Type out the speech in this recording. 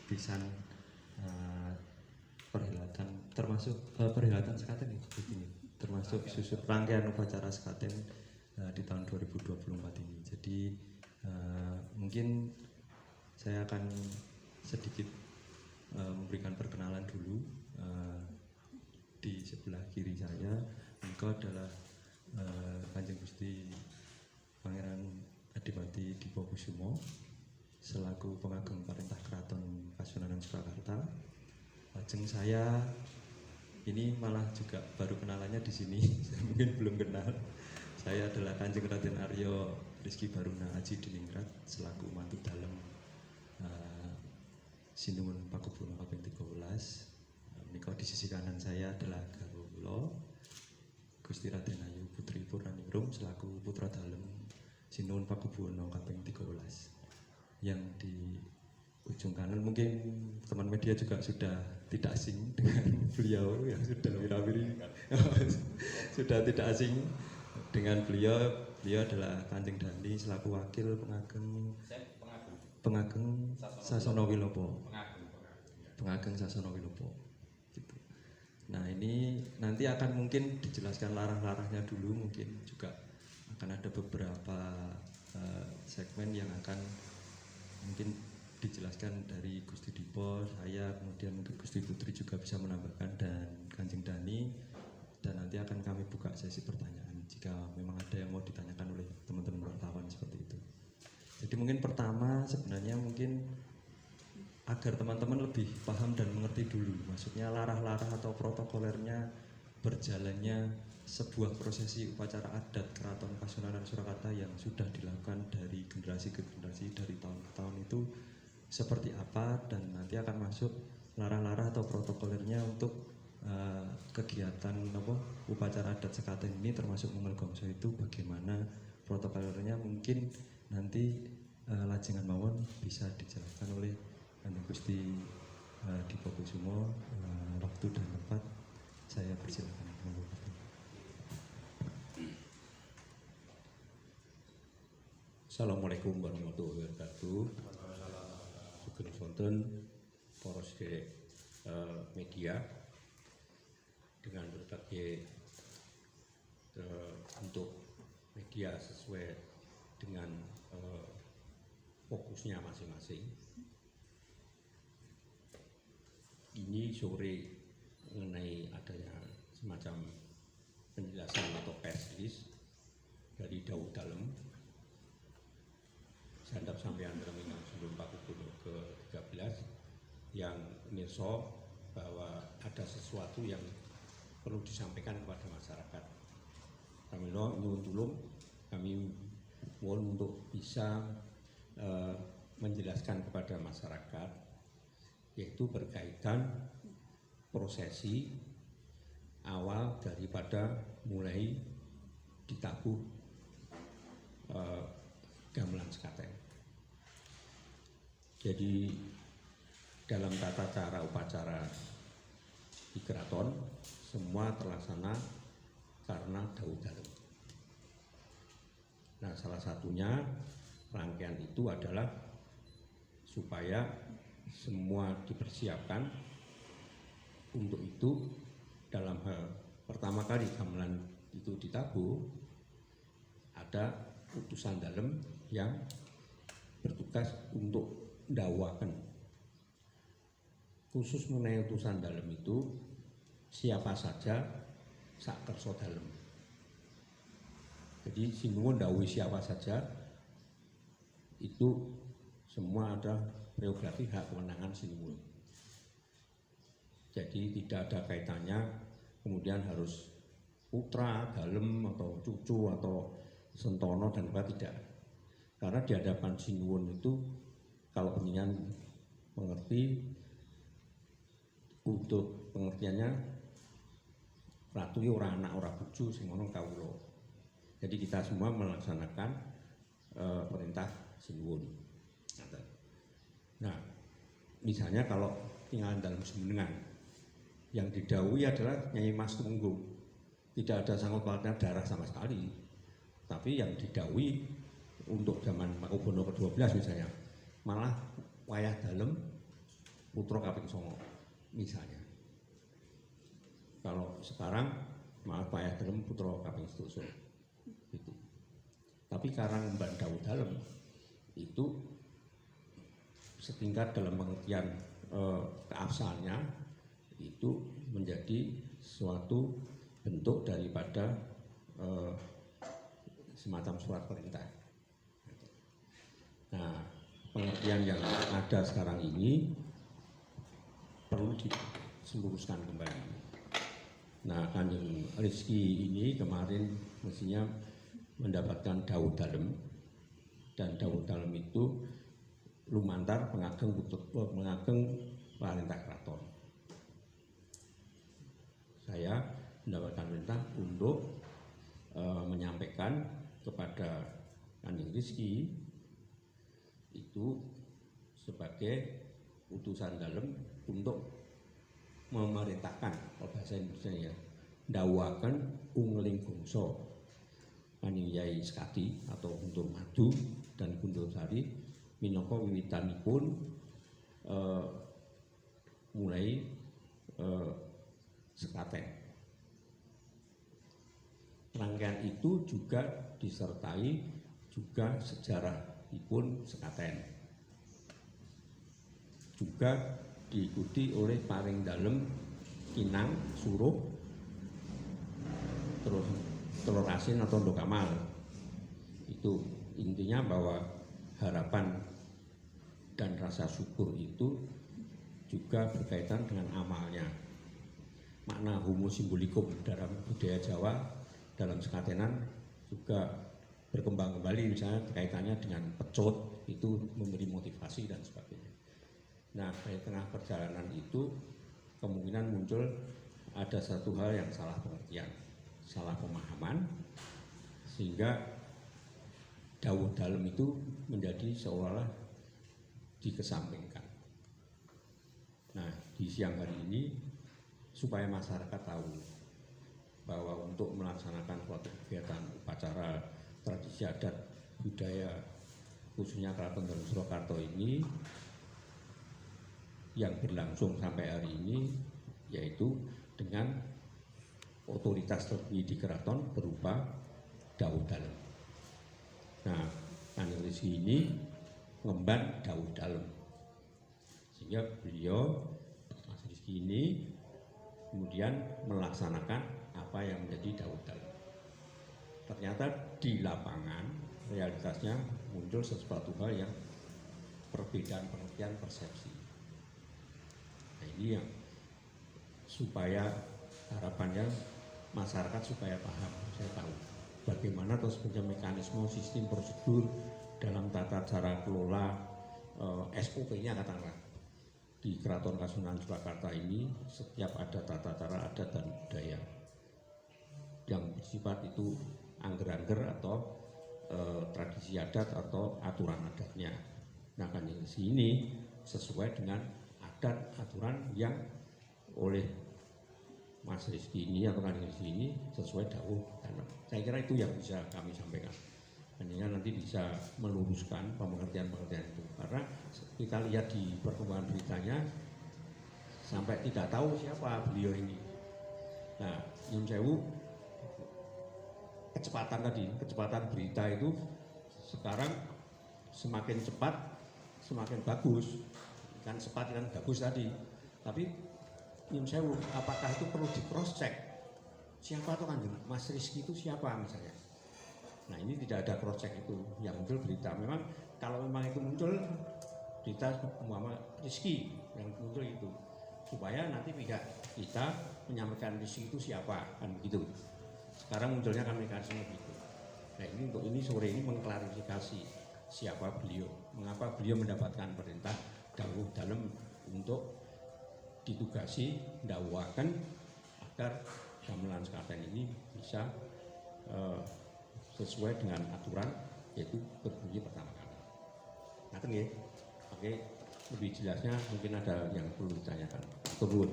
pisan perhelatan, termasuk perhelatan sekaten ini, termasuk susut rangkaian upacara sekaten di tahun 2024 ini. Jadi mungkin saya akan sedikit memberikan perkenalan dulu. Di sebelah kiri saya itu adalah Kanjeng Gusti Pangeran Adipati Dipokusumo selaku pengagum Parentah Keraton Kasunanan Surakarta. Lajeng saya ini malah juga baru kenalannya di sini, saya mungkin belum kenal. Saya adalah Kanjeng Raden Aryo Rizky Baruna Aji Diningrat selaku mantu dalem Sinuwun Pakubono kaping 13. Menika di sisi kanan saya adalah garwa kula Gusti Raden Ayu Putri Purnaningrum selaku putra dalem Sinuwun Pakubono kaping 13. Yang di ujung kanan mungkin teman media juga sudah tidak asing dengan beliau yang sudah wirawiri sudah tidak asing dengan beliau. Beliau adalah Kanjeng Dani selaku wakil pengageng Sasana Wilopo. Pengageng Sasana Wilopo. Gitu. Nah ini nanti akan mungkin dijelaskan larah-larahnya dulu, mungkin juga akan ada beberapa segmen yang akan mungkin dijelaskan dari Gusti Dipo, saya, kemudian mungkin Gusti Putri juga bisa menambahkan, dan Kanjeng Dani, dan nanti akan kami buka sesi pertanyaan jika memang ada yang mau ditanyakan oleh teman-teman wartawan seperti itu. Jadi mungkin pertama sebenarnya mungkin agar teman-teman lebih paham dan mengerti dulu, maksudnya larah-larah atau protokolernya berjalannya sebuah prosesi upacara adat Keraton Kasunanan Surakarta yang sudah dilakukan dari generasi ke generasi dari tahun ke tahun itu seperti apa, dan nanti akan masuk larah-larah atau protokolernya untuk kegiatan upacara adat sekaten ini termasuk Mungel Gongso itu bagaimana protokolernya, mungkin nanti lajengan mawon bisa dijelaskan oleh Gusti Dipokusumo. Waktu dan tempat saya persilakan. Assalamualaikum warahmatullahi wabarakatuh. Sugeng wonten para sedherek media dengan berbagai bentuk media sesuai dengan fokusnya masing-masing. Ini sore mengenai adanya semacam penjelasan atau press release dari Dawuh Dalem Sandap Sampeyan Terminal Sinuwun Pakubono ke-13 yang mirsa bahwa ada sesuatu yang perlu disampaikan kepada masyarakat. Kami nyuwun tulung, kami mohon untuk bisa menjelaskan kepada masyarakat, yaitu berkaitan prosesi awal daripada mulai ditabuh gamelan sekaten. Jadi dalam tata cara upacara di keraton semua terlaksana karena Dawuh Dalem. Nah, salah satunya rangkaian itu adalah supaya semua dipersiapkan untuk itu. Dalam hal pertama kali gamelan itu ditabuh, ada utusan dalem yang bertugas untuk ndawaken. Khusus mengenai utusan dalem itu siapa saja sak kersa dalem. Jadi sinuwun ndhawuhi siapa saja itu semua ada prerogatif hak kewenangan sinuwun. Jadi tidak ada kaitannya kemudian harus putra, dalem atau cucu atau sentono dan apa, tidak. Karena di hadapan sinuwun itu kalau penjenengan mengerti, untuk pengertiannya ratu iki ora anak ora bojo sing ana kawula. Jadi kita semua melaksanakan perintah sinuwun. Nah, misalnya kalau tinggal dalam semenengan, yang didhawuhi adalah Nyai Mas Tumenggung, tidak ada sangkut pautnya darah sama sekali. Tapi yang didhawuhi untuk zaman Pakubono ke-12 misalnya, malah wayah dalem putra kaping 9 misalnya. Kalau sekarang malah payah dalem putra kaping 7 gitu. Tapi karang Mbak Daud Dalem itu setingkat dalam pengertian keabsahannya itu menjadi suatu bentuk daripada semacam surat perintah. Nah, pengertian yang ada sekarang ini perlu diluruskan kembali. Nah, Kanjeng Rizky ini kemarin mestinya mendapatkan Daud Dalem, dan Daud Dalem itu lumantar pengageng Parintah Kraton. Saya mendapatkan perintah untuk menyampaikan kepada Kanjeng Rizky itu sebagai utusan Dalem untuk memerintahkan, kalau bahasa Indonesia ya, ndawaken ungling bangsa Kanjeng Yai Sekati atau Guntur Madu dan Guntur Sari minangka wiwitanipun mulai sekaten. Rangkaian itu juga disertai juga sejarahipun sekaten. Juga diikuti oleh paring dalem kinang, suruh, terus telur asin atau ndokamal. Itu intinya bahwa harapan dan rasa syukur itu juga berkaitan dengan amalnya. Makna homo simbolikum dalam budaya Jawa dalam sekatenan juga berkembang kembali, misalnya kaitannya dengan pecut itu memberi motivasi dan sebagainya. Nah, di tengah perjalanan itu kemungkinan muncul ada satu hal yang salah pengertian, salah pemahaman, sehingga Daud Dalem itu menjadi seolah-olah dikesampingkan. Nah, di siang hari ini supaya masyarakat tahu bahwa untuk melaksanakan suatu kegiatan upacara tradisi adat budaya khususnya Keraton Dalem Surakarta ini yang berlangsung sampai hari ini, yaitu dengan otoritas tertinggi di keraton berupa Daud Dalem. Nah, Kanjeng Rizky ini ngemban Daud Dalem, sehingga beliau Mas Rizky ini kemudian melaksanakan apa yang menjadi Daud Dalem. Ternyata di lapangan realitasnya muncul sesuatu hal yang perbedaan pengertian persepsi. Nah, ini yang supaya harapannya masyarakat supaya paham, saya tahu bagaimana terus mekanisme sistem prosedur dalam tata cara kelola SOP-nya katakanlah di Keraton Kasunanan Surakarta ini. Setiap ada tata cara adat dan budaya yang bersifat itu angger-angger atau tradisi adat atau aturan adatnya. Nah, kan di sini sesuai dengan adat aturan yang oleh Mas Rizky ini atau Kanjeng Rizky ini sesuai dawuh Dalem. Saya kira itu yang bisa kami sampaikan. Hanya nanti bisa meluruskan pengertian-pengertian itu. Karena kita lihat di perkembangan beritanya sampai tidak tahu siapa beliau ini. Nah, Nyun Sewu, kecepatan berita itu sekarang semakin cepat, semakin bagus. Kan cepat kan bagus tadi. Tapi Nyun Sewu, apakah itu perlu di cross check? Siapa tuh kan Mas Rizky itu siapa misalnya? Nah, ini tidak ada cross check itu, yang muncul berita. Memang kalau memang itu muncul berita Muhammad Rizky yang muncul itu, supaya nanti pihak kita menyampaikan Rizky itu siapa, kan begitu. Sekarang munculnya kan mekanisme begitu. Nah, ini untuk ini sore ini mengklarifikasi siapa beliau, mengapa beliau mendapatkan perintah Daud Dalem untuk ditugasi ndawuhaken agar gamelan sekaten ini bisa sesuai dengan aturan, yaitu berbunyi pertama kali. Nah, oke, lebih jelasnya mungkin ada yang perlu ditanyakan. Turun.